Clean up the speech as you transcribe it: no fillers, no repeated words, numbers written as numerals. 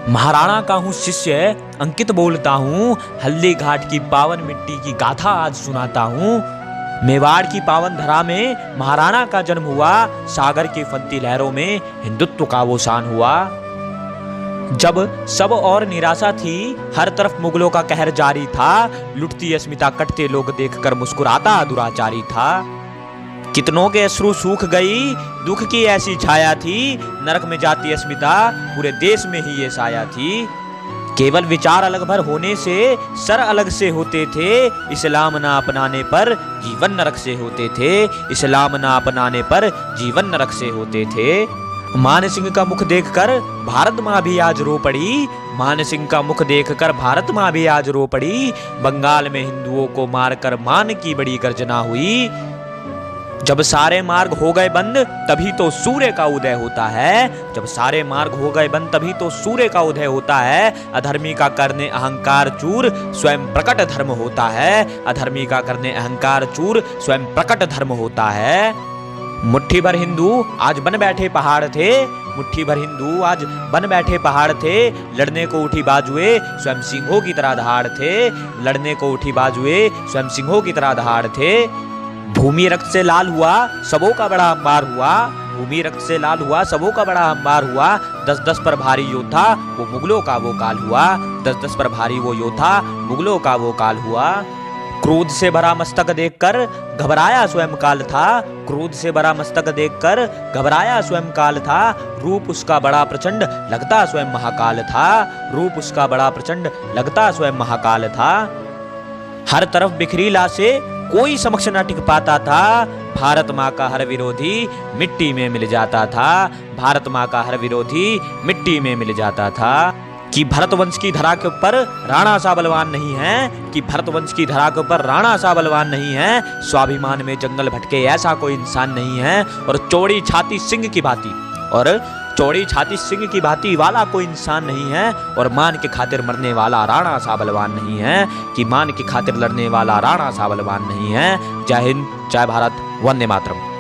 महाराणा का हूँ शिष्य अंकित बोलता हूँ, हल्दी घाट की पावन मिट्टी की गाथा आज सुनाता हूँ। मेवाड़ की पावन धरा में महाराणा का जन्म हुआ, सागर की फनती लहरों में हिंदुत्व का वो शान हुआ। जब सब और निराशा थी, हर तरफ मुगलों का कहर जारी था, लुटती अस्मिता कटते लोग देखकर मुस्कुराता दुराचारी था। कितनों के अश्रु सूख गई, दुख की ऐसी छाया थी, नरक में जाती अस्मिता पूरे देश में ही ये साया थी। केवल विचार अलग भर होने से सर अलग से होते थे, इस्लाम ना अपनाने पर जीवन नरक से होते थे, इस्लाम ना अपनाने पर जीवन नरक से होते थे। मान सिंह का मुख देखकर भारत माँ भी आज रो पड़ी, मान सिंह का मुख देखकर भारत माँ भी आज रो पड़ी। बंगाल में हिंदुओं को मारकर मान की बड़ी गर्जना हुई। जब सारे मार्ग हो गए बंद तभी तो सूर्य का उदय होता है, जब सारे मार्ग हो गए बंद तभी तो सूर्य का उदय होता है। अधर्मी का करने अहंकार चूर स्वयं प्रकट धर्म होता है, अधर्मी का करने अहंकार चूर स्वयं प्रकट धर्म होता है। मुट्ठी भर हिंदू आज बन बैठे पहाड़ थे, मुट्ठी भर हिंदू आज बन बैठे पहाड़ थे, लड़ने को उठी बाजुए स्वयं सिंहों की तरह दहाड़ थे, लड़ने को उठी बाजुए स्वयं सिंहों की तरह दहाड़ थे। भूमि रक्त से लाल हुआ सबों का बड़ा अंबार हुआ, भूमि रक्त से लाल हुआ सबों का बड़ा अंबार हुआ। 10-10 पर भारी योद्धा वो मुगलों का वो काल हुआ, 10-10 पर भारी वो योद्धा मुगलों का वो काल हुआ। क्रोध से भरा मस्तक देखकर घबराया स्वयं काल था, क्रोध से भरा मस्तक देखकर घबराया स्वयं काल था। रूप उसका बड़ा प्रचंड लगता स्वयं महाकाल था, रूप उसका बड़ा प्रचंड लगता स्वयं महाकाल था। हर तरफ बिखरी लाशें कोई समक्ष न टिक पाता था, भारत माँ का हर विरोधी मिट्टी में मिल जाता था, भारत माँ का हर विरोधी मिट्टी में मिल जाता था। कि भरतवंश की धरा के ऊपर राणा सा बलवान नहीं है, कि भरतवंश की धरा के ऊपर राणा सा बलवान नहीं है, स्वाभिमान में जंगल भटके ऐसा कोई इंसान नहीं है, और चौड़ी छाती सिंह की भांति, और चौड़ी छाती सिंह की भांति वाला कोई इंसान नहीं है, और मान के खातिर मरने वाला राणा सा बलवान नहीं है, कि मान के खातिर लड़ने वाला राणा सा बलवान नहीं है। जय हिंद, जय भारत, वंदे मातरम।